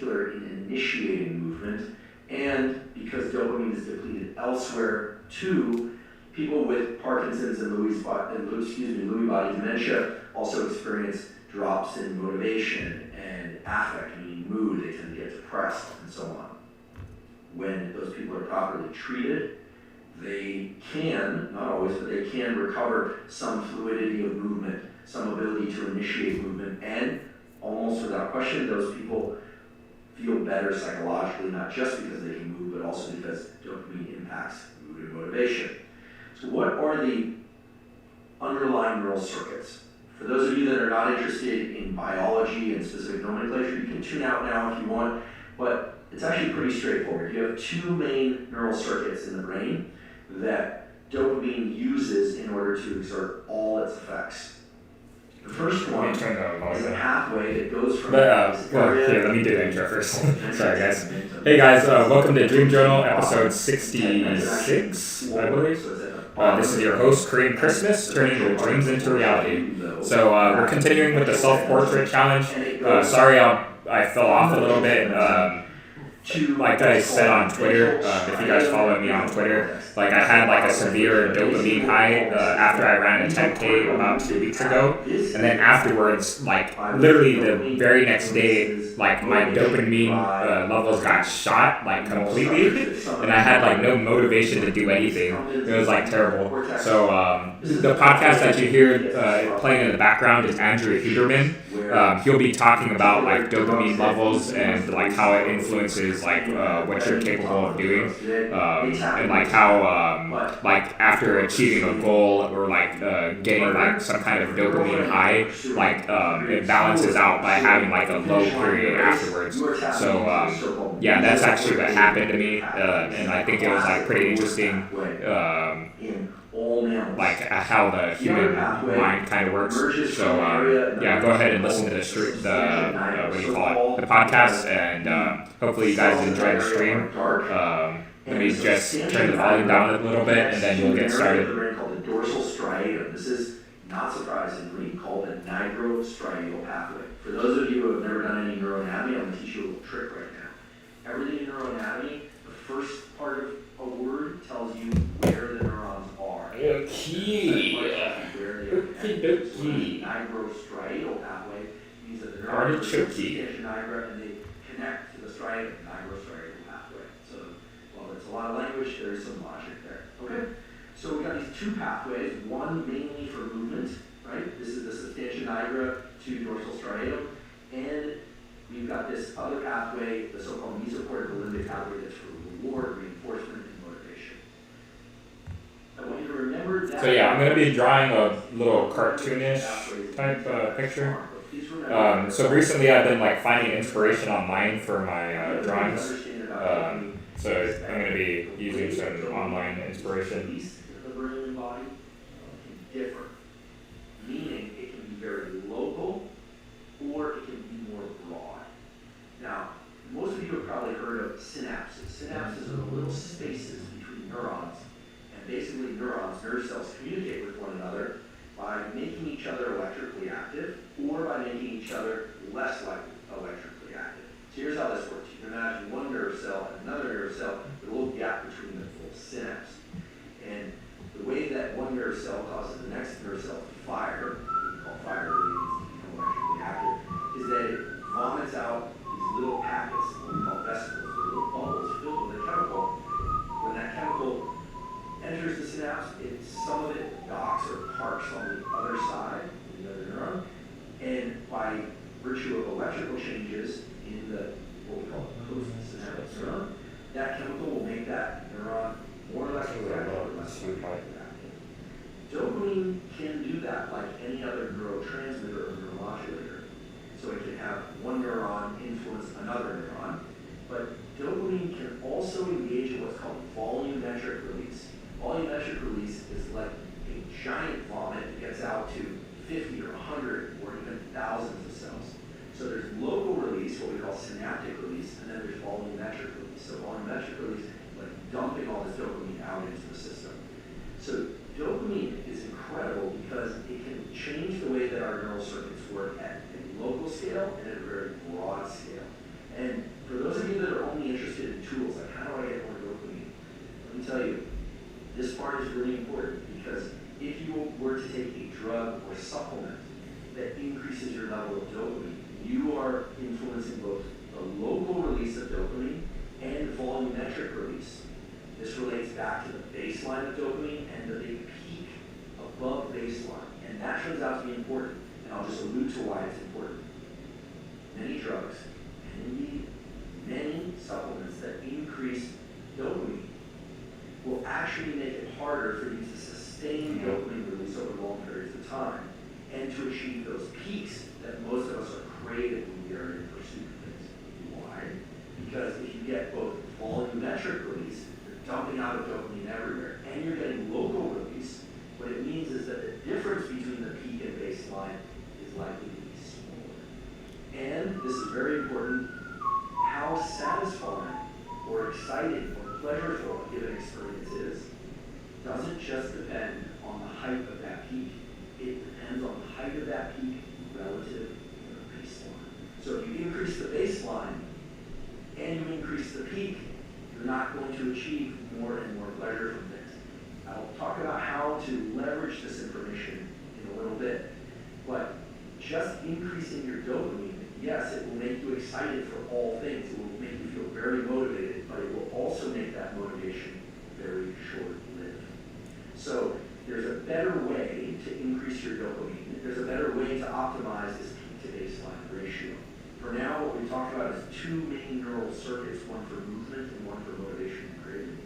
particular in initiating movement, and because dopamine is depleted elsewhere too, people with Parkinson's and Lewy body dementia also experience drops in motivation and affect, meaning mood. They tend to get depressed and so on. When those people are properly treated, they can, not always, but they can recover some fluidity of movement, some ability to initiate movement, and almost without question, those people feel better psychologically, not just because they can move, but also because dopamine impacts mood and motivation. So what are the underlying neural circuits? For those of you that are not interested in biology and specific nomenclature, you can tune out now if you want, but it's actually pretty straightforward. You have two main neural circuits in the brain that dopamine uses in order to exert all its effects. The first one is a pathway that goes from here, let me do the intro first. Sorry, guys. Hey, guys, welcome to Dream Journal, episode 66, I believe. This is your host, Korean Christmas, turning your dreams into reality. So we're continuing with the self-portrait challenge. Sorry I fell off a little bit. Like I said on Twitter, if you guys follow me on Twitter, like I had like a severe dopamine high after I ran a 10K about 2 weeks ago, and then afterwards, like literally the very next day, like my dopamine levels got shot like completely, and I had like no motivation to do anything. It was like terrible. So the podcast that you hear playing in the background is Andrew Huberman. He'll be talking about like dopamine levels and like how it influences like what you're capable of doing, and like how like after achieving a goal or like getting like some kind of dopamine high, like it balances out by having like a low period afterwards. So yeah, that's actually what happened to me, and I think it was like pretty interesting. Like how the human mind kind of works. So yeah, go ahead and listen to the podcast, and hopefully you guys enjoy the stream. Let me just turn the volume down a little bit, and then we'll get started. Called the dorsal striatum. This is not surprisingly called the nigrostriatal pathway. For those of you who have never done any neuroanatomy, I'm going to teach you a little trick right now. Everything in neuroanatomy, the first part of a word tells you where the neurons are. Okay. Nigrostriatal pathway means that the neurons are nigra and they connect to the striatum, nigrostriatal pathway. So while it's a lot of language, there's some logic there. Okay? So we've got these two pathways, one mainly for movement, right? This is the substantia nigra to dorsal striatum, and we've got this other pathway, the so-called mesocortical limbic pathway, that's for reward, reinforcement, and motivation. I want you to remember that. So yeah, I'm going to be drawing a little cartoonish type picture. So recently I've been like finding inspiration online for my drawings. So I'm going to be using some online inspiration. The brain and body can differ, meaning it can be very local or it can be more broad. Now, most of you have probably heard of synapses. Synapses are the little spaces between neurons, and basically neurons, nerve cells, communicate with one another by making each other electrically active or by making each other less electrically active. So here's how this works. You can imagine one nerve cell and another nerve cell with a little gap between the little synapse. And the way that one nerve cell causes the next nerve cell to fire, what we call fire release, to become electrically active, is that it vomits out these little packets, what we call vesicles, they're little bubbles filled with a chemical. When that chemical enters the synapse, some of it docks or parks on the other side, the other neuron, and by virtue of electrical changes in the what we call the postsynaptic neuron, that chemical will make that neuron more electrically active or less electrically active. Dopamine can do that like any other neurotransmitter or neuromodulator. So it can have one neuron influence another neuron, but dopamine can also engage in what's called volumetric release. Volumetric release is like a giant vomit that gets out to 50 or 100 or even thousands of cells. So there's local release, what we call synaptic release, and then there's volumetric release. So volumetric release is like dumping all this dopamine out into the system. So dopamine is incredible because it can change the way that our neural circuits work at a local scale and at a very broad scale. And tell you, this part is really important because if you were to take a drug or supplement that increases your level of dopamine, you are influencing both the local release of dopamine and volumetric release. This relates back to the baseline of dopamine and the big peak above baseline. And that turns out to be important. And I'll just allude to why it's important. Many drugs, and indeed many supplements that increase dopamine will actually make it harder for you to sustain dopamine release over long periods of time and to achieve those peaks that most of us are craving when we are in pursuit of things. Why? Because if you get both volumetric release, you're dumping out of dopamine everywhere, and you're getting local release, what it means is that the difference between the peak and baseline is likely to be smaller. And this is very important, how satisfying or exciting or pleasurable a given experience is doesn't just depend on the height of that peak. It depends on the height of that peak relative to the baseline. So if you increase the baseline and you increase the peak, you're not going to achieve more and more pleasure from things. I'll talk about how to leverage this information in a little bit, but just increasing your dopamine, yes, it will make you excited for all things. It will make you feel very motivated, but it will also make that motivation very short-lived. So there's a better way to increase your dopamine. There's a better way to optimize this peak to baseline ratio. For now, what we talked about is two main neural circuits, one for movement and one for motivation and craving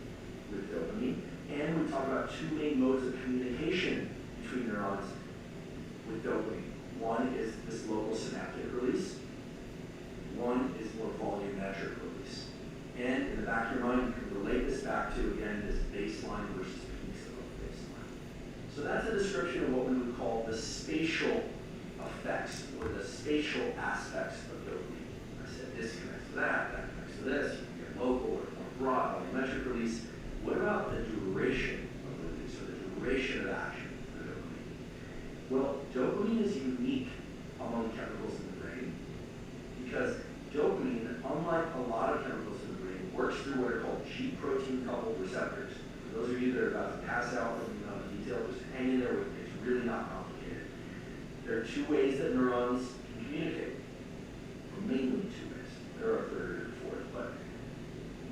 with dopamine. And we talked about two main modes of communication between neurons with dopamine. One is this local synaptic release. One is more volumetric release. And in the back of your mind, you can relate this back to, again, this baseline versus peaks above baseline. So that's a description of what we would call the spatial effects or the spatial aspects of dopamine. I said this connects to that connects to this. You can get local or more broad volumetric release. What about the duration of release or the duration of action for dopamine? Well, dopamine is unique among chemicals in the brain because dopamine, unlike a lot of chemicals in the brain, works through what are called G-protein coupled receptors. For those of you that are about to pass out from detail, just hang in there with me. It's really not complicated. There are two ways that neurons can communicate, or mainly two ways. There are a third and a fourth, but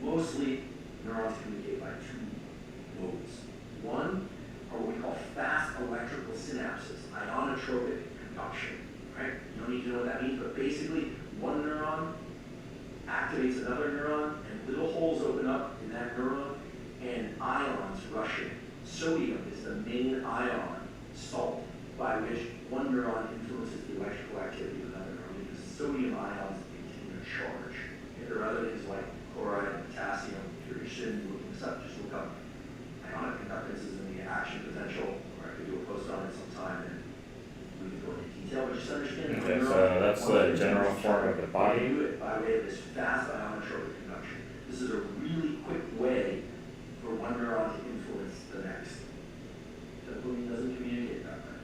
mostly neurons communicate by two modes. One are what we call fast electrical synapses, ionotropic conduction, right? You don't need to know what that means, but basically one neuron activates another neuron and little holes open up in that neuron and ions rush in. Sodium is the main ion salt by which one neuron influences the electrical activity of another neuron because sodium ions contain a charge. And there are other things like chloride and potassium. If you're interested in looking this up, just look up ionic conductances and the action potential, or I could do a post on it sometime and we can go into detail, but just understand that so that's the general form of the body. do it by way of this fast ionotropic conduction. This is a really quick way for one neuron to influence the next. Dopamine doesn't communicate that way.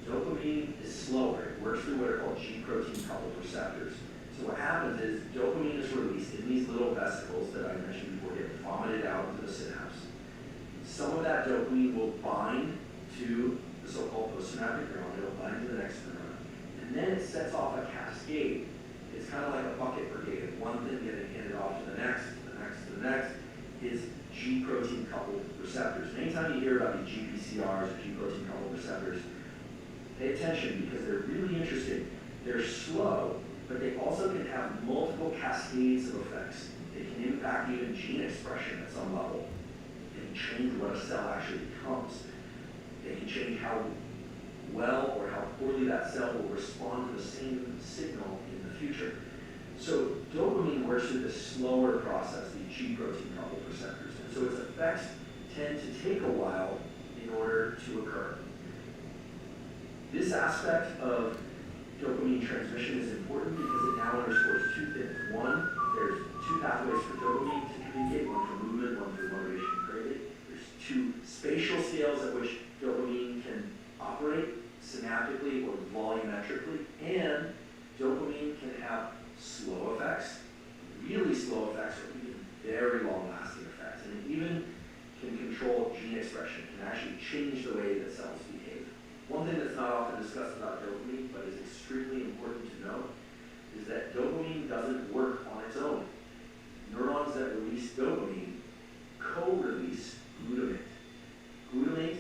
Dopamine is slower. It works through what are called G-protein coupled receptors. So what happens is dopamine is released in these little vesicles that I mentioned before, get vomited out into the synapse. Some of that dopamine will bind to the so-called postsynaptic neuron. It'll bind to the next neuron. And then it sets off a cascade. It's kind of like a bucket brigade. One thing getting handed off to the next, to the next, to the next. Is G-protein coupled receptors. And anytime you hear about these GPCRs or G-protein coupled receptors, pay attention because they're really interesting. They're slow, but they also can have multiple cascades of effects. They can impact even gene expression at some level. They can change what a cell actually becomes. They can change how well or how poorly that cell will respond to the same signal in the future. So dopamine works through this slower process, the G-protein coupled receptors. And so its effects tend to take a while in order to occur. This aspect of dopamine transmission is important because it now underscores two things. One, there's two pathways for dopamine to communicate, one for movement, one for motivation and craving. There's two spatial scales at which dopamine can operate, synaptically or volumetrically, and dopamine can have slow effects, really slow effects, or even very long-lasting effects. And it even expression can actually change the way that cells behave. One thing that's not often discussed about dopamine, but is extremely important to know, is that dopamine doesn't work on its own. Neurons that release dopamine co-release glutamate. Glutamate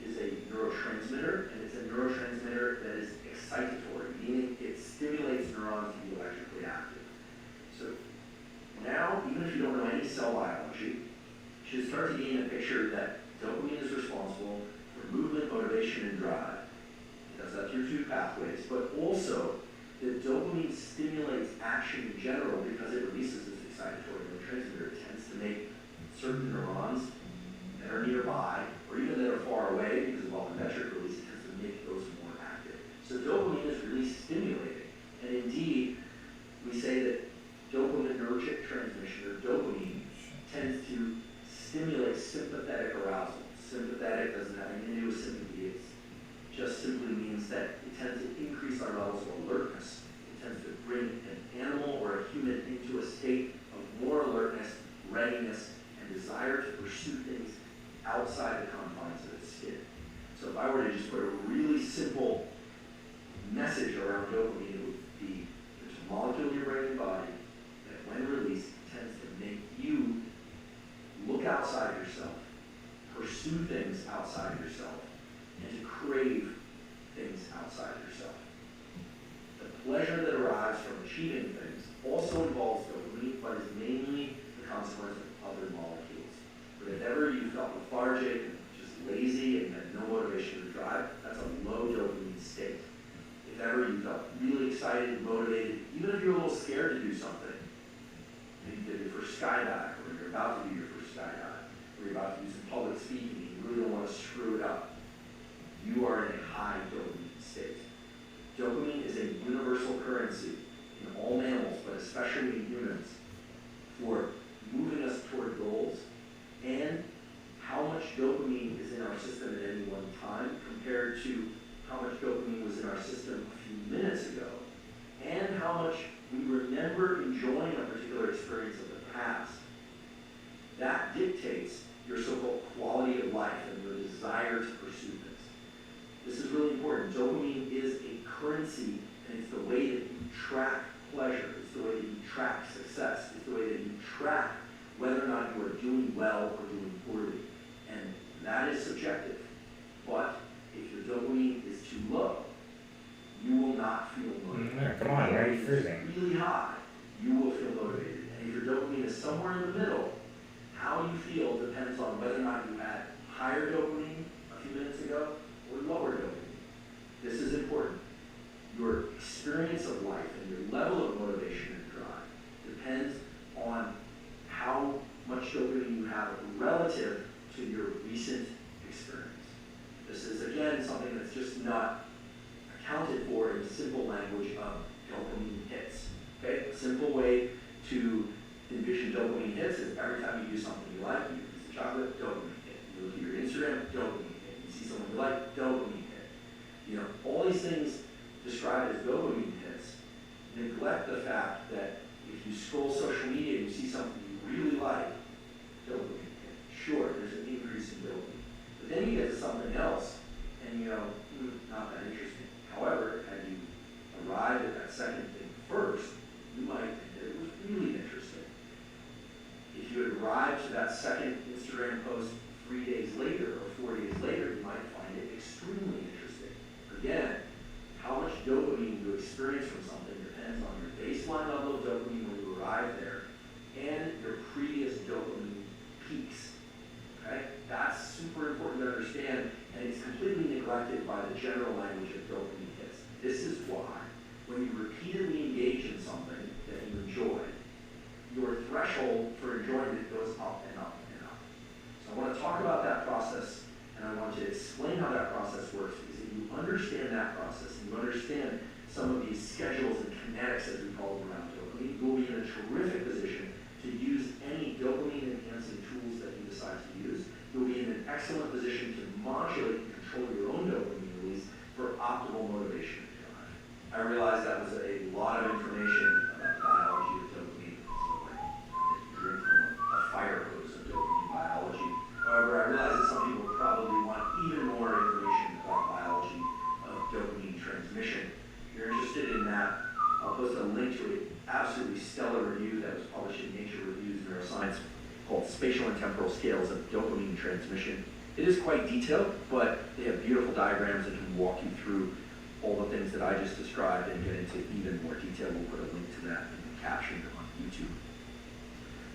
is a neurotransmitter, and it's a neurotransmitter that is excitatory, meaning it stimulates neurons to be electrically active. So now, even if you don't know any cell biology, you should start to gain a picture that dopamine is responsible for movement, motivation, and drive. It does that through two pathways, but also that dopamine stimulates action in general because it releases this excitatory neurotransmitter. It tends to make certain neurons that are nearby, or even that are far away, because of volumetric release, it tends to make those more active. So dopamine is really stimulating. And indeed, we say that dopaminergic transmission, or dopamine, tends to stimulate sympathetic arousal. Sympathetic doesn't have anything to do with sympathy. It just simply means that it tends to increase our levels of alertness. It tends to bring an animal or a human into a state of more alertness, readiness, and desire to pursue things outside the confines of its skin. So if I were to just put a really simple message around dopamine, it would be there's a molecule in your brain and body that when released tends to make you look outside yourself, pursue things outside yourself, and to crave things outside yourself. The pleasure that arrives from achieving things also involves dopamine, but is mainly the consequence of other molecules. But if ever you felt lethargic and just lazy and had no motivation to drive, that's a low dopamine state. If ever you felt really excited, motivated, even if you're a little scared to do something, maybe you did your first skydive, or you're about to do your first skydive, or you're about to do some public speaking, and you really don't want to screw it up, you are in a high dopamine state. Dopamine is a universal currency in all mammals, but especially in humans, for moving us toward goals, and how much dopamine is in our system at any one time compared to how much dopamine was in our system a few minutes ago, and how much we remember enjoying a particular experience of the past. That dictates your so-called quality of life and your desire to pursue things. This is really important. Dopamine is a currency, and it's the way that you track pleasure. It's the way that you track success. It's the way that you track whether or not you are doing well or doing poorly. And that is subjective. But if your dopamine is too low, you will not feel motivated. Come on, why are you If freezing? it's really high, you will feel motivated. And if your dopamine is somewhere in the middle, how you feel depends on whether or not you had higher dopamine a few minutes ago or lower dopamine. This is important. Your experience of life and your level of motivation and drive depends on how much dopamine you have relative to your recent experience. This is, again, something that's just not accounted for in the simple language of dopamine hits. Okay? A simple way to envision dopamine hits is every time you do something you like, you eat a piece of chocolate, dopamine hit. You look at your Instagram, dopamine hit. You see someone you like, dopamine hit. You know, all these things described as dopamine hits neglect the fact that if you scroll social media and you see something you really like, dopamine hit. Sure, there's an increase in dopamine. But then you get to something else and you go, not that interesting. However, had you arrived at that second thing first, you might think that it was really interesting. If you had arrived to that second Instagram post 3 days later or 4 days later, you might find it extremely interesting. Again, how much dopamine you experience from something depends on your baseline level of dopamine when you arrive there and your previous dopamine peaks. Okay? That's super important to understand, and it's completely neglected by the general language of dopamine hits. This is why, when you repeatedly engage in something that you enjoy, your threshold for enjoyment goes up and up and up. So I want to talk about that process, and I want to explain how that process works, because if you understand that process, and you understand some of these schedules and kinetics, as we call them around dopamine, bestseller review that was published in Nature Reviews Neuroscience called Spatial and Temporal Scales of Dopamine Transmission. It is quite detailed, but they have beautiful diagrams that can walk you through all the things that I just described and get into even more detail. We'll put a link to that in the caption on YouTube.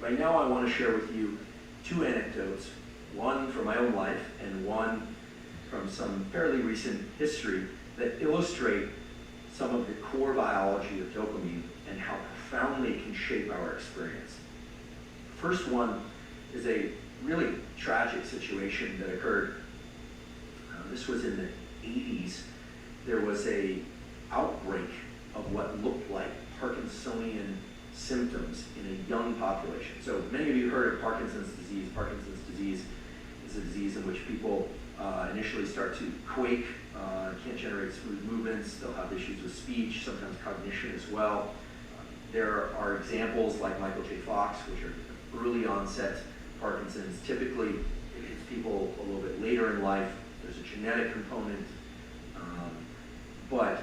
Right now I want to share with you two anecdotes, one from my own life and one from some fairly recent history that illustrate some of the core biology of dopamine and how profoundly it can shape our experience. First one is a really tragic situation that occurred. This was in the 80s. There was a outbreak of what looked like Parkinsonian symptoms in a young population. So many of you heard of Parkinson's disease. Parkinson's disease is a disease in which people initially start to quake, can't generate smooth movements, they'll have issues with speech, sometimes cognition as well. There are examples like Michael J. Fox, which are early onset Parkinson's. Typically, it hits people a little bit later in life. There's a genetic component. But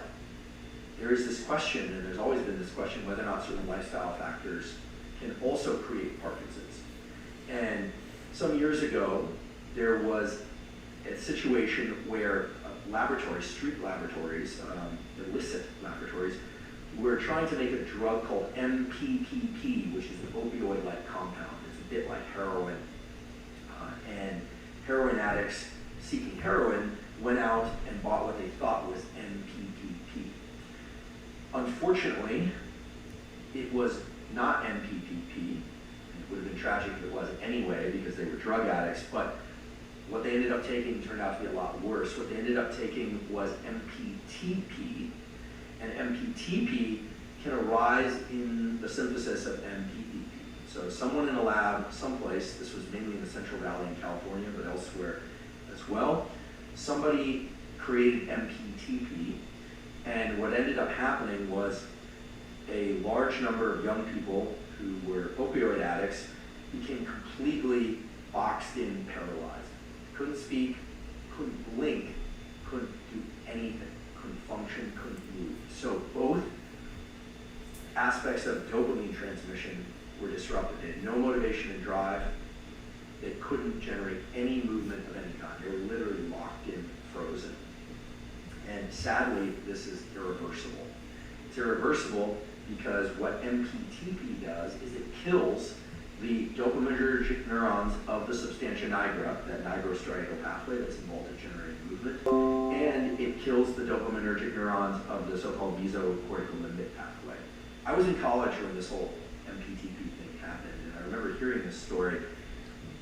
there is this question, and there's always been this question, whether or not certain lifestyle factors can also create Parkinson's. And some years ago, there was a situation where street laboratories, illicit laboratories, were trying to make a drug called MPPP, which is an opioid-like compound. It's a bit like heroin. And heroin addicts seeking heroin went out and bought what they thought was MPPP. Unfortunately, it was not MPPP. It would have been tragic if it was anyway, because they were drug addicts, but what they ended up taking turned out to be a lot worse. What they ended up taking was MPTP, and MPTP can arise in the synthesis of MPPP. So someone in a lab someplace, this was mainly in the Central Valley in California, but elsewhere as well, somebody created MPTP, and what ended up happening was a large number of young people who were opioid addicts became completely boxed in, paralyzed. Couldn't speak, couldn't blink, couldn't do anything, couldn't function, couldn't move. So both aspects of dopamine transmission were disrupted. They had no motivation and drive. They couldn't generate any movement of any kind. They were literally locked in, frozen. And sadly, this is irreversible. It's irreversible because what MPTP does is it kills the dopaminergic neurons of the substantia nigra, that nigrostriatal pathway that's involved in generating movement, and it kills the dopaminergic neurons of the so-called mesocortical limbic pathway. I was in college when this whole MPTP thing happened, and I remember hearing this story.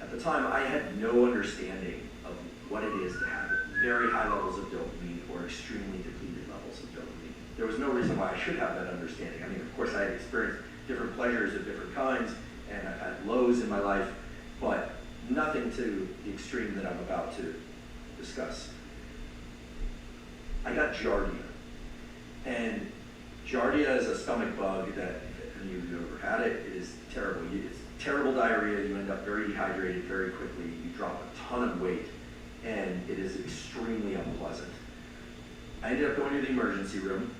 At the time, I had no understanding of what it is to have very high levels of dopamine or extremely depleted levels of dopamine. There was no reason why I should have that understanding. I mean, of course, I had experienced different pleasures of different kinds, and I've had lows in my life, but nothing to the extreme that I'm about to discuss. I got Giardia. And Giardia is a stomach bug that, if any of you have ever had it, it is terrible. It's terrible diarrhea. You end up very dehydrated very quickly. You drop a ton of weight, and it is extremely unpleasant. I ended up going to the emergency room,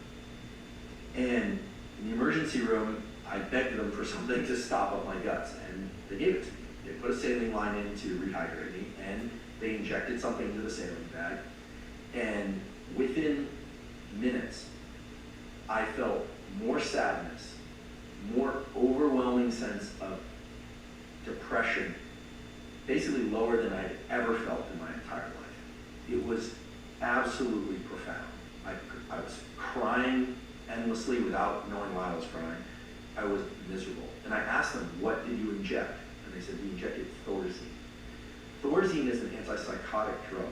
and in the emergency room, I begged them for something to stop up my guts, and they gave it to me. They put a saline line in to rehydrate me, and they injected something into the saline bag, and within minutes, I felt more sadness, more overwhelming sense of depression, basically lower than I'd ever felt in my entire life. It was absolutely profound. I was crying endlessly without knowing why I was crying. I was miserable. And I asked them, what did you inject? And they said, we injected Thorazine. Thorazine is an antipsychotic drug.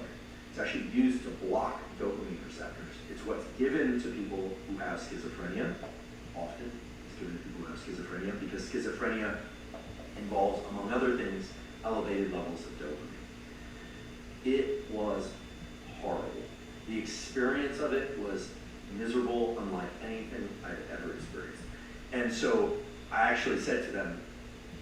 It's actually used to block dopamine receptors. It's what's given to people who have schizophrenia. Often it's given to people who have schizophrenia because schizophrenia involves, among other things, elevated levels of dopamine. It was horrible. The experience of it was miserable, unlike anything I'd ever experienced. And so I actually said to them,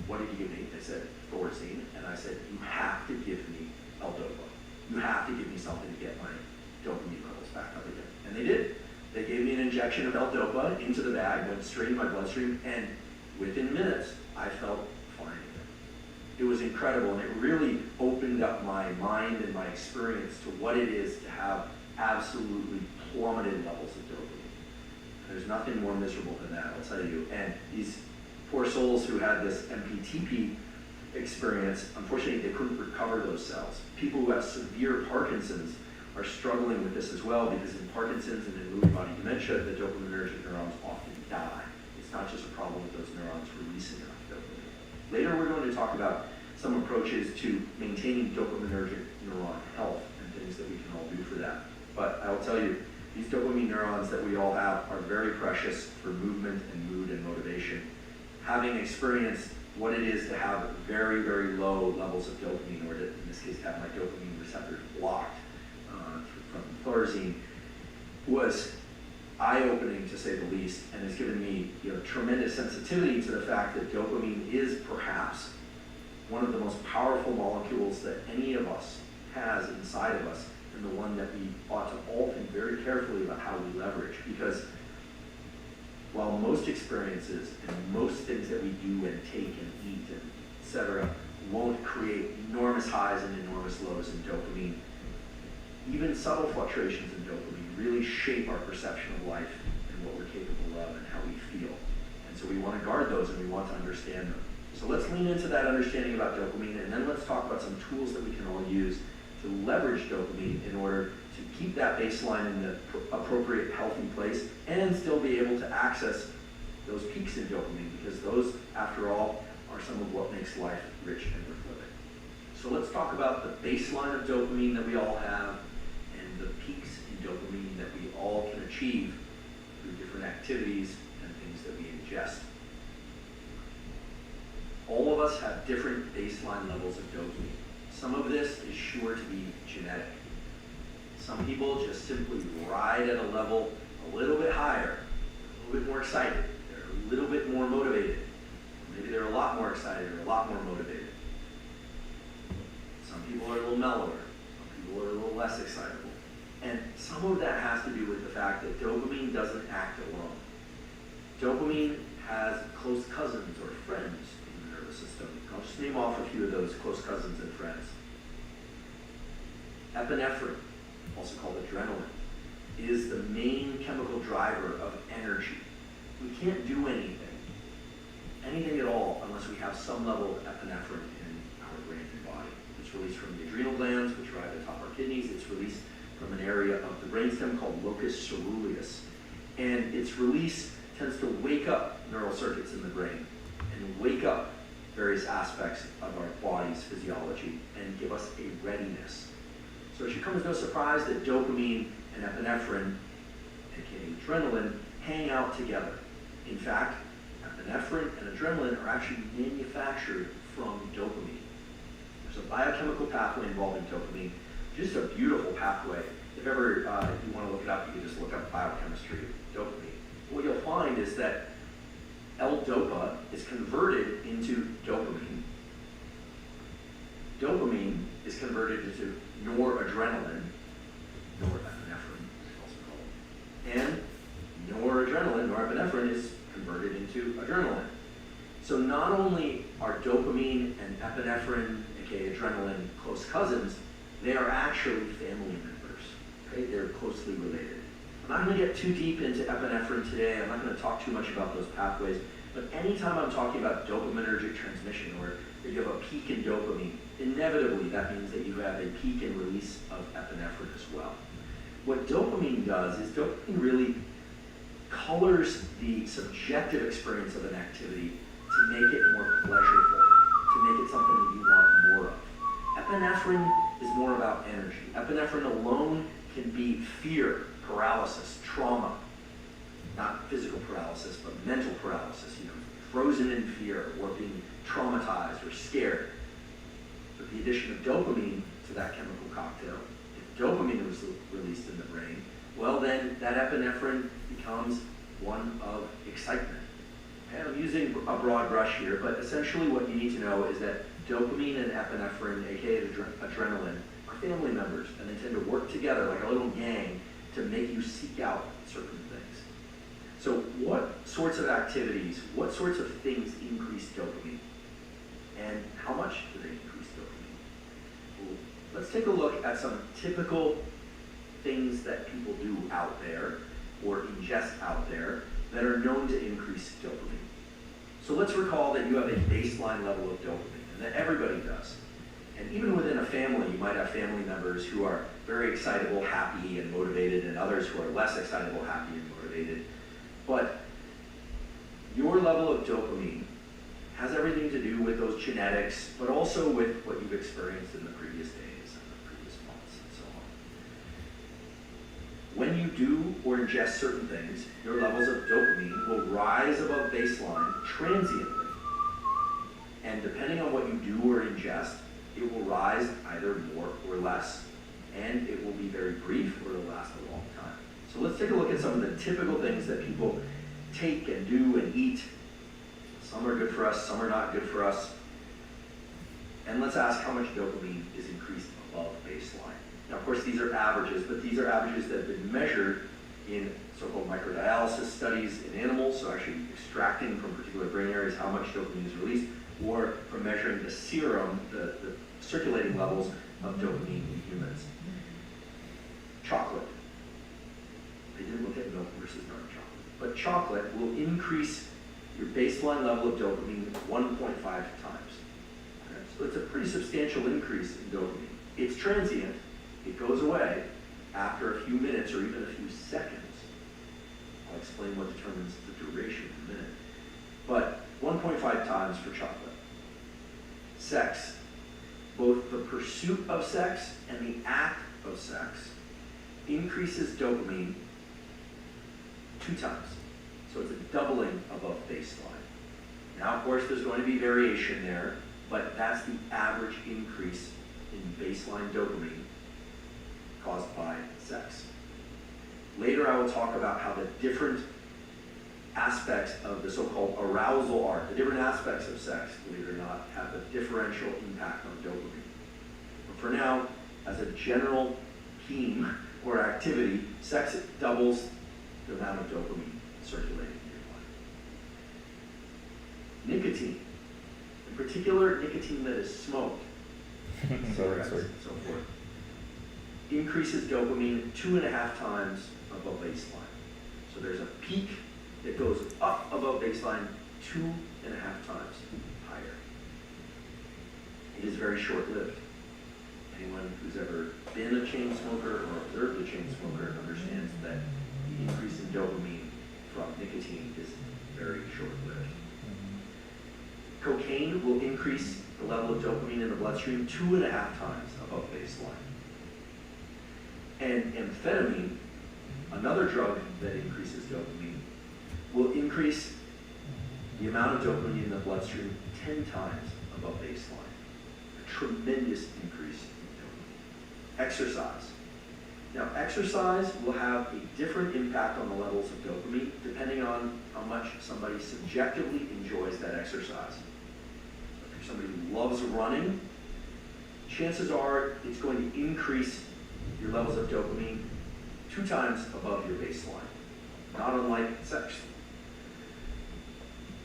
what did you give me? They said, Thorazine. And I said, you have to give me L-Dopa. You have to give me something to get my dopamine levels back up again. And they did. They gave me an injection of L-Dopa into the bag, went straight in my bloodstream, and within minutes, I felt fine. It was incredible, and it really opened up my mind and my experience to what it is to have absolutely plummeted levels of dopamine. There's nothing more miserable than that, I'll tell you. And these poor souls who had this MPTP experience, unfortunately, they couldn't recover those cells. People who have severe Parkinson's are struggling with this as well, because in Parkinson's and in Lewy body dementia, the dopaminergic neurons often die. It's not just a problem with those neurons releasing enough dopamine. Later, we're going to talk about some approaches to maintaining dopaminergic neuron health and things that we can all do for that. But I will tell you, these dopamine neurons that we all have are very precious for movement and mood and motivation. Having experienced what it is to have very, very low levels of dopamine, or to, in this case, have my dopamine receptors blocked from Thorazine, was eye-opening to say the least, and has given me tremendous sensitivity to the fact that dopamine is perhaps one of the most powerful molecules that any of us has inside of us, and the one that we ought to all think very carefully about how we leverage. Because while most experiences and most things that we do and take and eat and etc. won't create enormous highs and enormous lows in dopamine, even subtle fluctuations in dopamine really shape our perception of life and what we're capable of and how we feel. And so we want to guard those, and we want to understand them. So let's lean into that understanding about dopamine, and then let's talk about some tools that we can all use to leverage dopamine in order to keep that baseline in the appropriate healthy place and still be able to access those peaks in dopamine, because those, after all, are some of what makes life rich and worth living. So let's talk about the baseline of dopamine that we all have and the peaks in dopamine that we all can achieve through different activities and things that we ingest. All of us have different baseline levels of dopamine. Some of this is sure to be genetic. Some people just simply ride at a level a little bit higher, a little bit more excited, they're a little bit more motivated. Maybe they're a lot more excited or a lot more motivated. Some people are a little mellower, some people are a little less excitable. And some of that has to do with the fact that dopamine doesn't act alone. Dopamine has close cousins or friends in the nervous system. I'll just name off a few of those close cousins and friends. Epinephrine, also called adrenaline, is the main chemical driver of energy. We can't do anything at all, unless we have some level of epinephrine in our brain and body. It's released from the adrenal glands, which are atop our kidneys. It's released from an area of the brainstem called locus coeruleus. And its release tends to wake up neural circuits in the brain and wake up various aspects of our body's physiology and give us a readiness. So it should come as no surprise that dopamine and epinephrine, aka adrenaline, hang out together. In fact, epinephrine and adrenaline are actually manufactured from dopamine. There's a biochemical pathway involving dopamine, just a beautiful pathway. If ever you want to look it up, you can just look up biochemistry of dopamine. What you'll find is that L-DOPA is converted into dopamine. Dopamine is converted into noradrenaline, norepinephrine is also called, and noradrenaline, norepinephrine, is converted into adrenaline. So not only are dopamine and epinephrine, aka adrenaline, close cousins, they are actually family members. Okay? They're closely related. I'm not going to get too deep into epinephrine today. I'm not going to talk too much about those pathways. But anytime I'm talking about dopaminergic transmission, or that you have a peak in dopamine, inevitably that means that you have a peak in release of epinephrine as well. What dopamine does is dopamine really colors the subjective experience of an activity to make it more pleasurable, to make it something that you want more of. Epinephrine is more about energy. Epinephrine alone can be fear, paralysis, trauma. Not physical paralysis, but mental paralysis, frozen in fear or being traumatized or scared. But the addition of dopamine to that chemical cocktail, if dopamine is released in the brain, well then that epinephrine becomes one of excitement. And I'm using a broad brush here, but essentially what you need to know is that dopamine and epinephrine, aka adrenaline, are family members, and they tend to work together like a little gang to make you seek out certain things. So what sorts of activities, what sorts of things increase dopamine? And how much do they increase dopamine? Well, let's take a look at some typical things that people do out there or ingest out there that are known to increase dopamine. So let's recall that you have a baseline level of dopamine, and that everybody does. And even within a family, you might have family members who are very excitable, happy, and motivated, and others who are less excitable, happy, and motivated. But your level of dopamine has everything to do with those genetics, but also with what you've experienced in the previous days and the previous months and so on. When you do or ingest certain things, your levels of dopamine will rise above baseline transiently. And depending on what you do or ingest, it will rise either more or less. And it will be very brief or it'll last a long time. So let's take a look at some of the typical things that people take and do and eat. Some are good for us, some are not good for us. And let's ask how much dopamine is increased above baseline. Now, of course, these are averages, but these are averages that have been measured in so-called microdialysis studies in animals, so actually extracting from particular brain areas how much dopamine is released, or from measuring the serum, the circulating levels of dopamine in humans. Chocolate. They didn't look at milk versus dark chocolate. But chocolate will increase your baseline level of dopamine 1.5 times. Okay? So it's a pretty substantial increase in dopamine. It's transient. It goes away after a few minutes or even a few seconds. I'll explain what determines the duration in a minute. But 1.5 times for chocolate. Sex. Both the pursuit of sex and the act of sex increases dopamine 2 times. So it's a doubling above baseline. Now, of course, there's going to be variation there, but that's the average increase in baseline dopamine caused by sex. Later, I will talk about how the different aspects of the so-called arousal arc, the different aspects of sex, believe it or not, have a differential impact on dopamine. But for now, as a general theme or activity, sex doubles the amount of dopamine circulating in your body. Nicotine, in particular nicotine that is smoked, cigarettes, and so forth, increases dopamine 2.5 times above baseline. So there's a peak that goes up above baseline 2.5 times higher. It is very short-lived. Anyone who's ever been a chain smoker or observed a chain smoker understands that the increase in dopamine from nicotine is very short-lived. Cocaine will increase the level of dopamine in the bloodstream 2.5 times above baseline. And amphetamine, another drug that increases dopamine, will increase the amount of dopamine in the bloodstream 10 times above baseline. A tremendous increase in dopamine. Exercise. Now, exercise will have a different impact on the levels of dopamine depending on how much somebody subjectively enjoys that exercise. If you're somebody who loves running, chances are it's going to increase your levels of dopamine 2 times above your baseline, not unlike sex.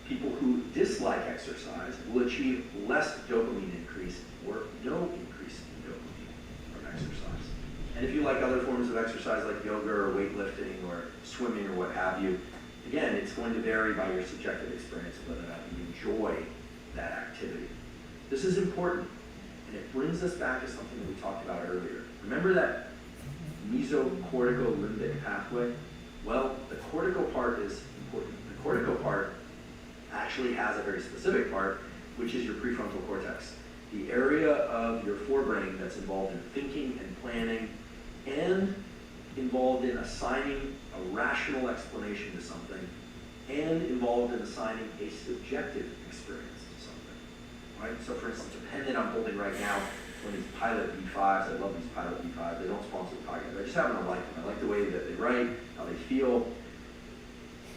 People who dislike exercise will achieve less dopamine increase or no increase in dopamine from exercise. And if you like other forms of exercise like yoga or weightlifting or swimming or what have you, again, it's going to vary by your subjective experience of whether or not you enjoy that activity. This is important, and it brings us back to something that we talked about earlier. Remember that mesocorticolimbic pathway? Well, the cortical part is important. The cortical part actually has a very specific part, which is your prefrontal cortex, the area of your forebrain that's involved in thinking and planning and involved in assigning a rational explanation to something and involved in assigning a subjective experience to something, right? So for instance, a pen that I'm holding right now, one of these Pilot V5s, I love these Pilot V5s, they don't sponsor the podcast, but I just happen to like them. I like the way that they write, how they feel.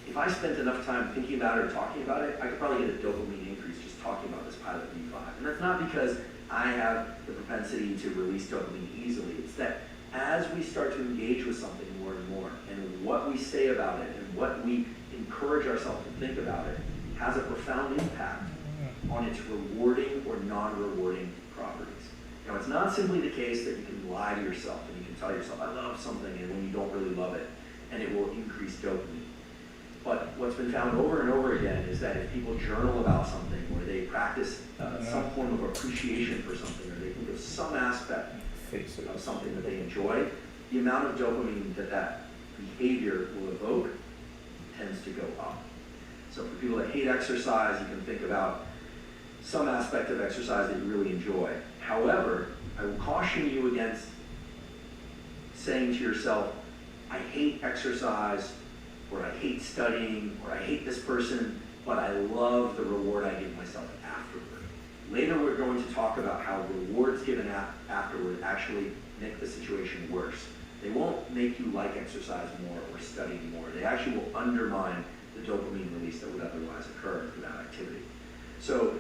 If I spent enough time thinking about it or talking about it, I could probably get a dopamine increase just talking about this Pilot V5. And that's not because I have the propensity to release dopamine easily. It's that as we start to engage with something more and more, and what we say about it, and what we encourage ourselves to think about it has a profound impact on its rewarding or non-rewarding properties. Now, it's not simply the case that you can lie to yourself and you can tell yourself, I love something, and when you don't really love it, and it will increase dopamine. But what's been found over and over again is that if people journal about something, or they practice some form of appreciation for something, or they think of some aspect of something that they enjoy, the amount of dopamine that behavior will evoke tends to go up. So for people that hate exercise, you can think about some aspect of exercise that you really enjoy. However, I will caution you against saying to yourself, I hate exercise, or I hate studying, or I hate this person, but I love the reward I give myself afterward. Later we're going to talk about how rewards given afterward actually make the situation worse. They won't make you like exercise more or study more. They actually will undermine the dopamine release that would otherwise occur through that activity. So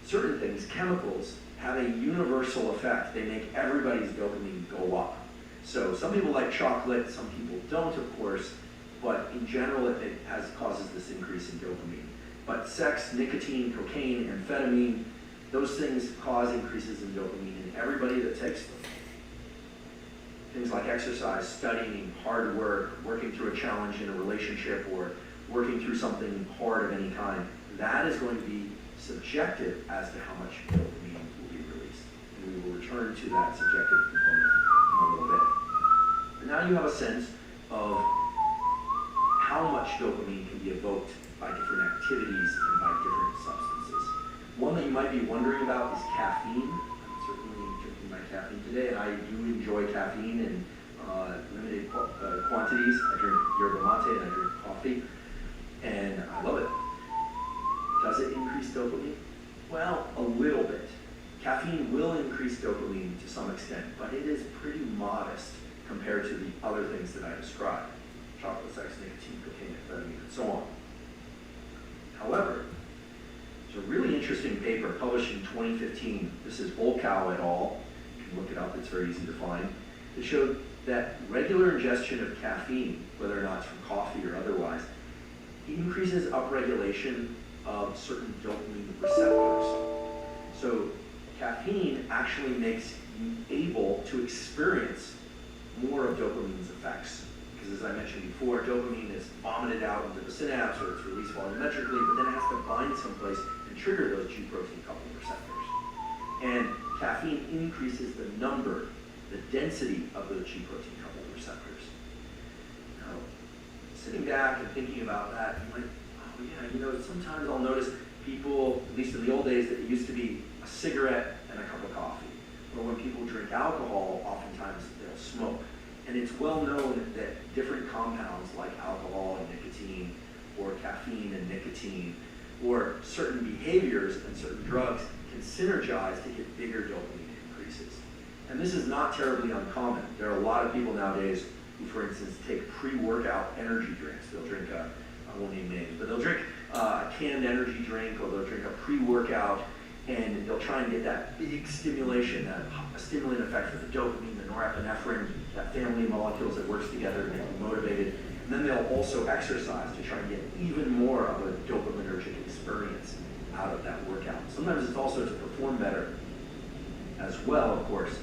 certain things, chemicals, have a universal effect. They make everybody's dopamine go up. So some people like chocolate, some people don't, of course, but in general it causes this increase in dopamine. But sex, nicotine, cocaine, amphetamine, those things cause increases in dopamine in everybody that takes them. Things like exercise, studying, hard work, working through a challenge in a relationship, or working through something hard of any kind, that is going to be subjective as to how much dopamine will be released. And we will return to that subjective component in a little bit. But now you have a sense of how much dopamine can be evoked by different activities and by different substances. One that you might be wondering about is caffeine. I'm certainly drinking my caffeine today, and I do enjoy caffeine in limited quantities. I drink yerba mate and I drink coffee, and I love it. Does it increase dopamine? Well, a little bit. Caffeine will increase dopamine to some extent, but it is pretty modest compared to the other things that I described: chocolate, sex, nicotine, cocaine, amphetamine, and so on. However, there's a really interesting paper published in 2015. This is Volkow et al. You can look it up, it's very easy to find. It showed that regular ingestion of caffeine, whether or not it's from coffee or otherwise, increases upregulation of certain dopamine receptors. So caffeine actually makes you able to experience more of dopamine's effects. Because as I mentioned before, dopamine is vomited out into the synapse, or it's released volumetrically, but then it has to bind someplace and trigger those G protein coupling receptors. And caffeine increases the number, the density of those G protein coupling receptors. Now, sitting back and thinking about that, you might, oh yeah, sometimes I'll notice people, at least in the old days, that it used to be a cigarette and a cup of coffee. Or when people drink alcohol, oftentimes they'll smoke. And it's well known that different compounds like alcohol and nicotine, or caffeine and nicotine, or certain behaviors and certain drugs can synergize to get bigger dopamine increases. And this is not terribly uncommon. There are a lot of people nowadays who, for instance, take pre-workout energy drinks. They'll drink I won't name names, but they'll drink a canned energy drink, or they'll drink a pre-workout, and they'll try and get that big stimulation, a stimulant effect for the dopamine, the norepinephrine, that family of molecules that works together to make you motivated. And then they'll also exercise to try and get even more of a dopaminergic experience out of that workout. Sometimes it's also to perform better as well, of course.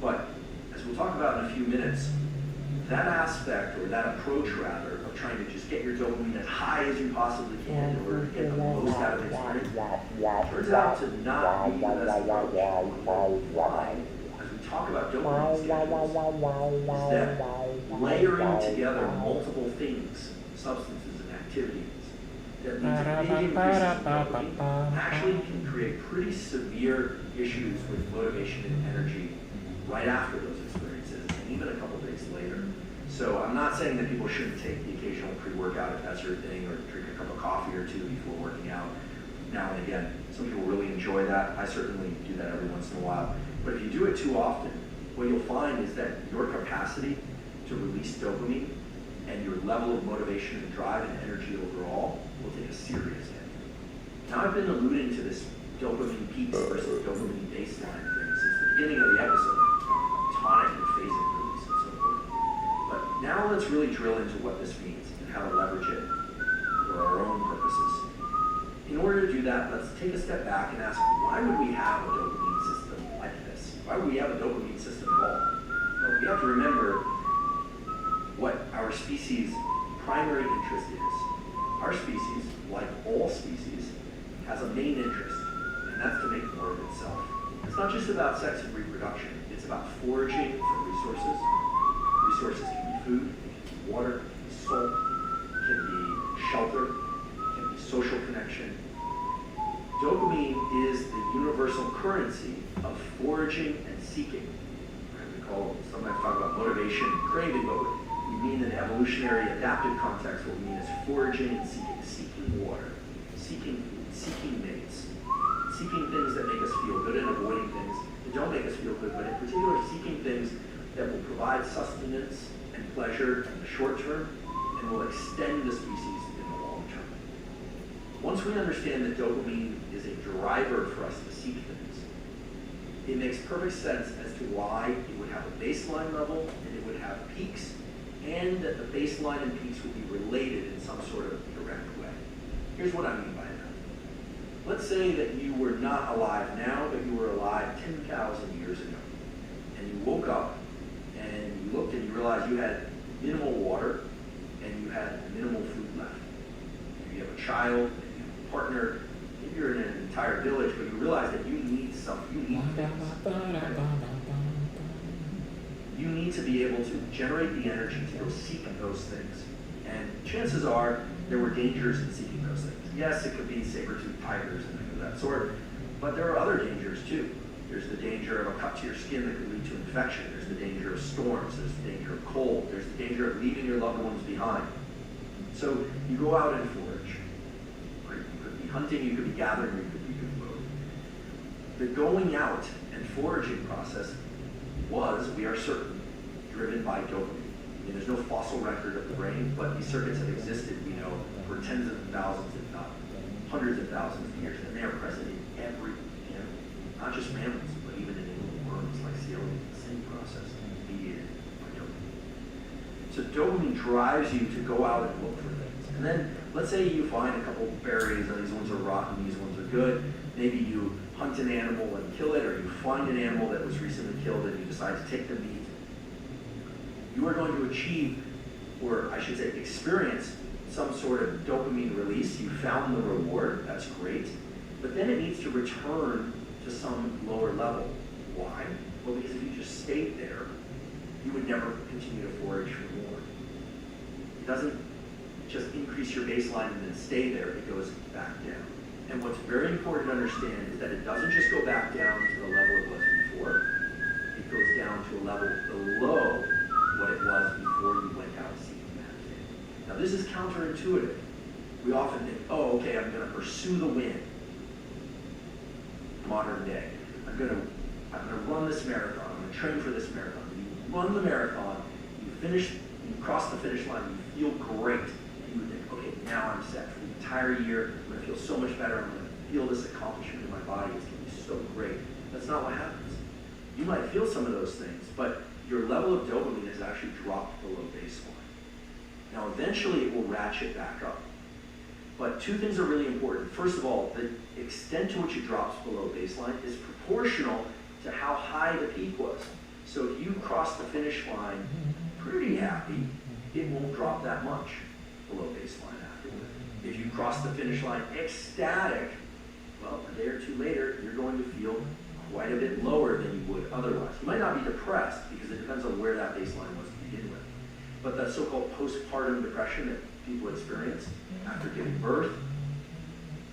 But as we'll talk about in a few minutes, that aspect, or that approach rather, of trying to just get your dopamine as high as you possibly can in order to get the most out of the experience, turns out to not be the best approach. Why? As we talk about dopamine schedules, is that layering together multiple things, substances and activities, that leads to big increases in dopamine, actually can create pretty severe issues with motivation and energy right after those experiences, and even a couple days later. So I'm not saying that people shouldn't take the occasional pre-workout if that's your thing, or drink a cup of coffee or two before working out now and again. Some people really enjoy that. I certainly do that every once in a while. But if you do it too often, what you'll find is that your capacity to release dopamine and your level of motivation and drive and energy overall will take a serious hit. Now, I've been alluding to this dopamine peaks versus dopamine baseline thing since the beginning of the episode, tonic and phasic release and so forth. But now let's really drill into what this means and how to leverage it for our own purposes. In order to do that, let's take a step back and ask, why would we have a dopamine system like this? Why would we have a dopamine system at all? Well, we have to remember what our species' primary interest is. Our species, like all species, has a main interest, and that's to make more of itself. It's not just about sex and reproduction. It's about foraging for resources. Resources can be food, it can be water, it can be salt, it can be shelter, it can be social connection. Dopamine is the universal currency of foraging and seeking. We sometimes talk about motivation and craving, but we mean in evolutionary adaptive context, what we mean is foraging and seeking water, seeking food, seeking mates, seeking things that make us feel good and avoiding things that don't make us feel good, but in particular seeking things that will provide sustenance and pleasure in the short term and will extend the species in the long term. Once we understand that dopamine is a driver for us to seek things, it makes perfect sense as to why it would have a baseline level and it would have peaks, and that the baseline and peaks will be related in some sort of direct way. Here's what I mean by that. Let's say that you were not alive now, but you were alive 10,000 years ago. And you woke up and you looked and you realized you had minimal water and you had minimal food left. You have a child, and you have a partner, maybe you're in an entire village, but you realize that you need something. You need to be able to generate the energy to go seek those things. And chances are there were dangers in seeking those things. Yes, it could be saber-toothed tigers and things of that sort, but there are other dangers too. There's the danger of a cut to your skin that could lead to infection. There's the danger of storms. There's the danger of cold. There's the danger of leaving your loved ones behind. So you go out and forage. You could be hunting, you could be gathering, you could move. The going out and foraging process was, we are certain, driven by dopamine. I mean, there's no fossil record of the brain, but these circuits have existed, we know, for tens of thousands, if not hundreds of thousands of years, and they are present in every animal, not just mammals, but even in little worms like ciliates. The same process mediated by dopamine. So dopamine drives you to go out and look for things. And then, let's say you find a couple berries, and these ones are rotten, these ones are good. Maybe you hunt an animal and kill it, or you find an animal that was recently killed and you decide to take the meat. You are going to achieve, or I should say experience, some sort of dopamine release. You found the reward, that's great, but then it needs to return to some lower level. Why? Well, because if you just stayed there, you would never continue to forage for more. It doesn't just increase your baseline and then stay there, it goes back down. And what's very important to understand is that it doesn't just go back down to the level it was before, it goes down to a level below what it was before you went out seeking that thing. Now this is counterintuitive. We often think, oh, okay, I'm going to pursue the win. Modern day. I'm going to run this marathon. I'm going to train for this marathon. You run the marathon, you finish, you cross the finish line, you feel great. And you think, okay, now I'm set for the entire year. I'm going to feel so much better. I'm going to feel this accomplishment in my body. It's going to be so great. That's not what happens. You might feel some of those things, but your level of dopamine has actually dropped below baseline. Now, eventually it will ratchet back up. But two things are really important. First of all, the extent to which it drops below baseline is proportional to how high the peak was. So if you cross the finish line pretty happy, it won't drop that much below baseline afterward. If you cross the finish line ecstatic, well, a day or two later, you're going to feel quite a bit lower than you would otherwise. You might not be depressed because it depends on where that baseline was to begin with. But that so-called postpartum depression that people experience after giving birth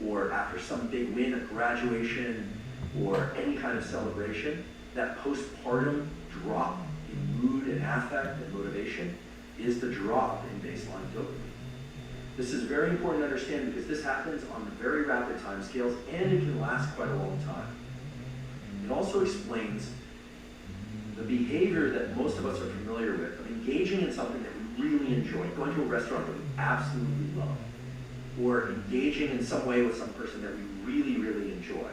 or after some big win, a graduation, or any kind of celebration, that postpartum drop in mood and affect and motivation is the drop in baseline dopamine. This is very important to understand because this happens on very rapid timescales and it can last quite a long time. It also explains the behavior that most of us are familiar with, of engaging in something that we really enjoy, going to a restaurant that we absolutely love, or engaging in some way with some person that we really, really enjoy.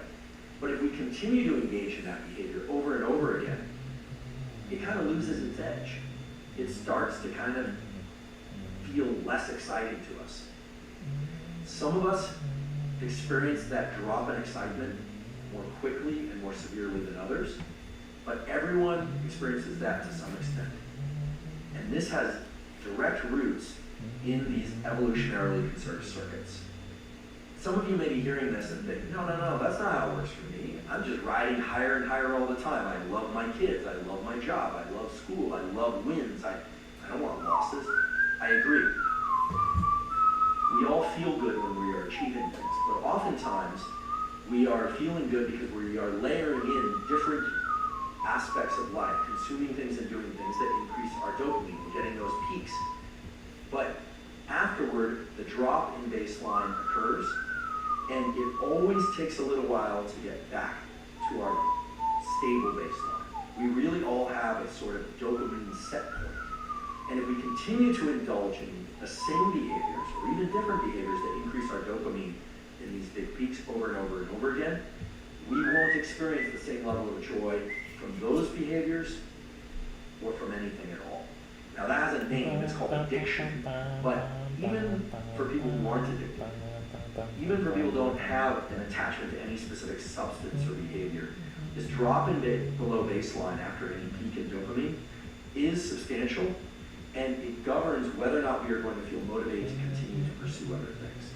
But if we continue to engage in that behavior over and over again, it kind of loses its edge. It starts to kind of feel less exciting to us. Some of us experience that drop in excitement more quickly and more severely than others, but everyone experiences that to some extent. And this has direct roots in these evolutionarily conserved circuits. Some of you may be hearing this and think, no, that's not how it works for me. I'm just riding higher and higher all the time. I love my kids. I love my job. I love school. I love wins. I don't want losses. I agree. We all feel good when we are achieving things, but oftentimes we are feeling good because we are layering in different aspects of life, consuming things and doing things that increase our dopamine and getting those peaks. But afterward, the drop in baseline occurs, and it always takes a little while to get back to our stable baseline. We really all have a sort of dopamine set point. And if we continue to indulge in the same behaviors or even different behaviors that increase our dopamine in these big peaks over and over and over again, we won't experience the same level of joy from those behaviors or from anything at all. Now that has a name, it's called addiction, but even for people who aren't addicted, even for people who don't have an attachment to any specific substance or behavior, this drop in below baseline after any peak in dopamine is substantial, and it governs whether or not we are going to feel motivated to continue to pursue other things.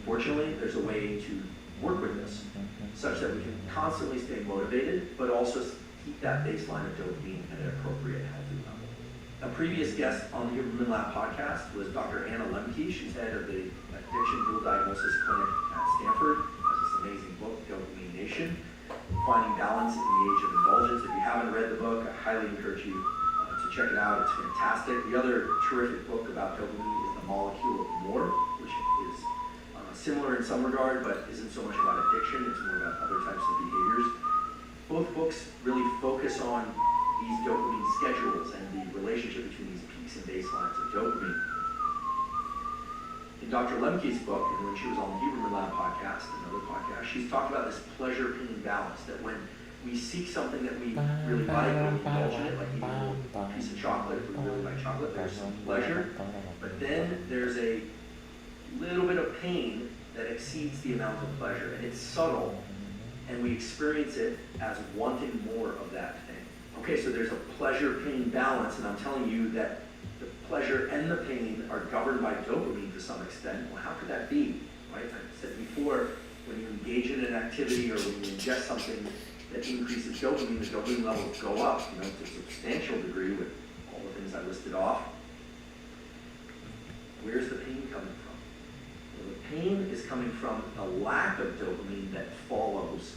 Fortunately, there's a way to work with this such that we can constantly stay motivated, but also keep that baseline of dopamine at an appropriate healthy level. A previous guest on the Huberman Lab podcast was Dr. Anna Lemke. She's head of the Addiction Dual Diagnosis Clinic at Stanford. Has this amazing book, Dopamine Nation, Finding Balance in the Age of Indulgence. If you haven't read the book, I highly encourage you to check it out. It's fantastic. The other terrific book about dopamine is The Molecule of More, which is similar in some regard, but isn't so much about addiction. It's more about other types of behaviors. Both books really focus on these dopamine schedules and the relationship between these peaks and baselines of dopamine. In Dr. Lemke's book, and when she was on the Huberman Lab podcast, another podcast, she's talked about this pleasure-pain balance, that when we seek something that we really like, or we indulge in it, like eating a little piece of chocolate, if we really like chocolate, there's some pleasure, but then there's a little bit of pain that exceeds the amount of pleasure, and it's subtle, and we experience it as wanting more of that thing. Okay, so there's a pleasure-pain balance, and I'm telling you that the pleasure and the pain are governed by dopamine to some extent. Well, how could that be? Right? I said before, when you engage in an activity or when you ingest something that increases dopamine, the dopamine levels go up, to a substantial degree with all the things I listed off. Where's the pain coming from? Well, the pain is coming from the lack of dopamine that follows.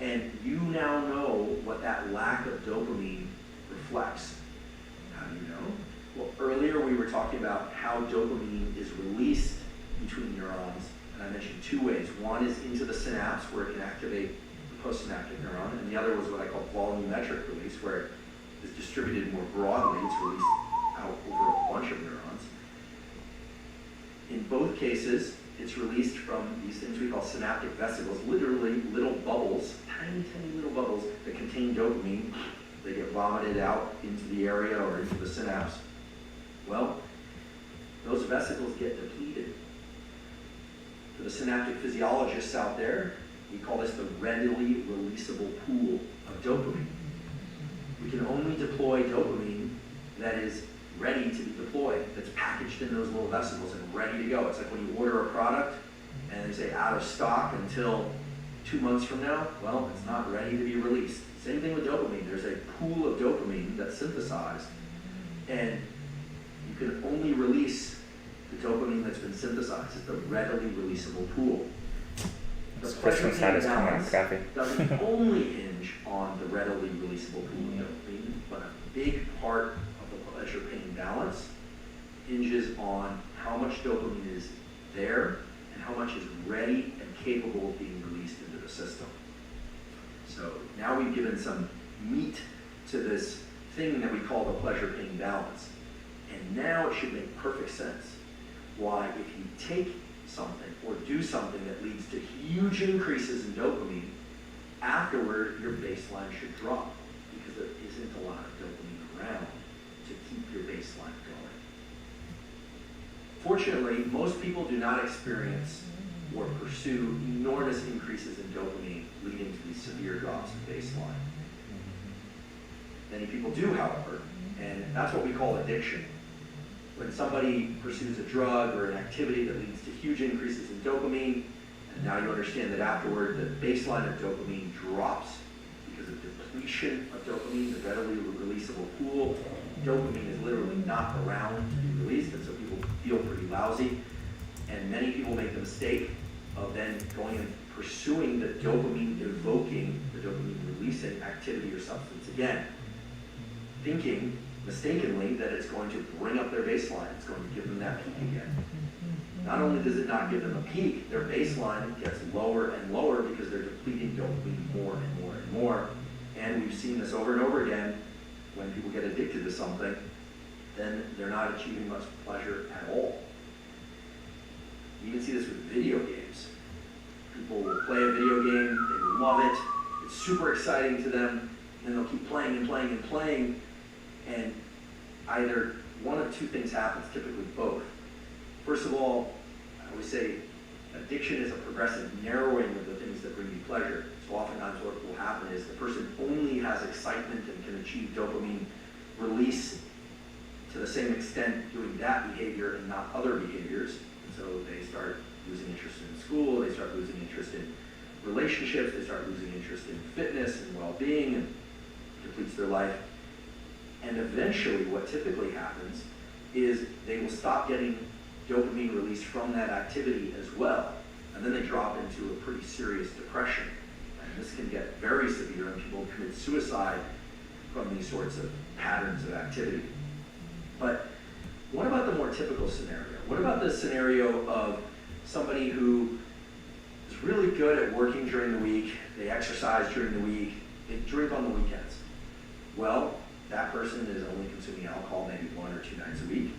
And you now know what that lack of dopamine reflects. How do you know? Well, earlier we were talking about how dopamine is released between neurons, and I mentioned two ways. One is into the synapse, where it can activate the postsynaptic neuron, and the other was what I call volumetric release, where it is distributed more broadly. It's released out over a bunch of neurons. In both cases, it's released from these things we call synaptic vesicles, literally little bubbles, tiny, tiny little bubbles that contain dopamine. They get vomited out into the area or into the synapse. Well, those vesicles get depleted. For the synaptic physiologists out there, we call this the readily releasable pool of dopamine. We can only deploy dopamine that is ready to be deployed, that's packaged in those little vesicles and ready to go. It's like when you order a product and they say out of stock until 2 months from now. Well, it's not ready to be released. Same thing with dopamine. There's a pool of dopamine that's synthesized, and you can only release the dopamine that's been synthesized. It's the readily releasable pool. The Christmas hat is coming up, Kathy. doesn't only hinge on the readily releasable pool of dopamine, but a big part of the pleasure-pain balance hinges on how much dopamine is there and how much is ready and capable of being released into the system. So now we've given some meat to this thing that we call the pleasure-pain balance. And now it should make perfect sense why, if you take something or do something that leads to huge increases in dopamine, afterward your baseline should drop, because there isn't a lot of dopamine around to keep your baseline going. Fortunately, most people do not experience or pursue enormous increases in dopamine leading to these severe drops in baseline. Many people do, however, and that's what we call addiction. When somebody pursues a drug or an activity that leads to huge increases in dopamine, and now you understand that afterward the baseline of dopamine drops because of depletion of dopamine, the readily releasable pool. Dopamine is literally not around to be released, and so people feel pretty lousy. And many people make the mistake of then going and pursuing the dopamine evoking, the dopamine releasing activity or substance again, thinking mistakenly that it's going to bring up their baseline, it's going to give them that peak again. Not only does it not give them a peak, their baseline gets lower and lower because they're depleting dopamine more and more and more. And we've seen this over and over again. When people get addicted to something, then they're not achieving much pleasure at all. You can see this with video games. People will play a video game, they love it, it's super exciting to them, and then they'll keep playing and playing and playing, and either one of two things happens, typically both. First of all, I always say addiction is a progressive narrowing of the things that bring you pleasure. So oftentimes what will happen is the person only has excitement and can achieve dopamine release to the same extent doing that behavior and not other behaviors. And so they start losing interest in school, they start losing interest in relationships, they start losing interest in fitness and well-being, and depletes their life. And eventually what typically happens is they will stop getting dopamine released from that activity as well. And then they drop into a pretty serious depression. And this can get very severe, and people commit suicide from these sorts of patterns of activity. But what about the more typical scenario? What about the scenario of somebody who is really good at working during the week, they exercise during the week, they drink on the weekends? Well, that person is only consuming alcohol maybe 1 or 2 nights a week,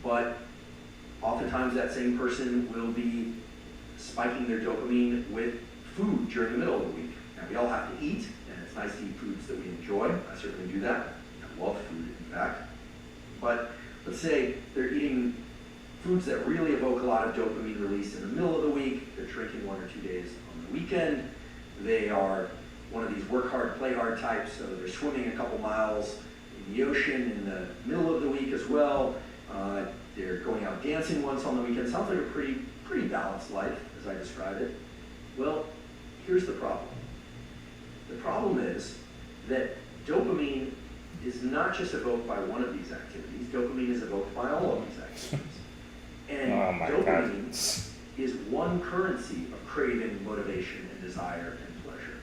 but oftentimes that same person will be spiking their dopamine with food during the middle of the week. Now, we all have to eat, and it's nice to eat foods that we enjoy. I certainly do that. I love food, in fact. But let's say they're eating foods that really evoke a lot of dopamine release in the middle of the week. They're drinking 1 or 2 days on the weekend. They are one of these work hard, play hard types, so they're swimming a couple miles in the ocean in the middle of the week as well. They're going out dancing once on the weekend. Sounds like a pretty balanced life, as I described it. Well, here's the problem. The problem is that dopamine is not just evoked by one of these activities. Dopamine is evoked by all of these activities. And dopamine is one currency of craving, motivation, and desire and pleasure.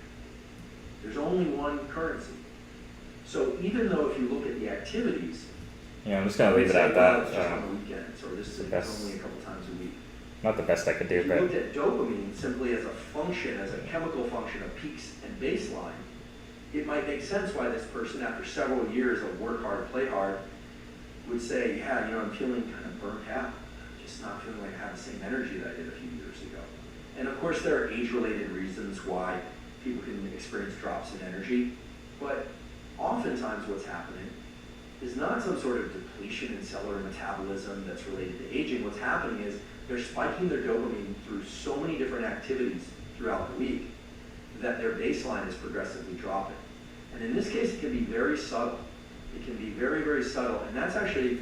There's only one currency. So even though if you look at the activities, yeah, I'm just gonna leave it at that. Just on the weekends, or this is only a couple times a week. Not the best I could do, if but you looked at dopamine simply as a function, as a chemical function of peaks and baseline, it might make sense why this person, after several years of work hard, play hard, would say, yeah, I'm feeling kind of burnt out. I'm just not feeling like I have the same energy that I did a few years ago. And of course, there are age-related reasons why people can experience drops in energy, but oftentimes what's happening is not some sort of depletion in cellular metabolism that's related to aging. What's happening is they're spiking their dopamine through so many different activities throughout the week that their baseline is progressively dropping. And in this case, it can be very subtle. It can be very, very subtle. And that's actually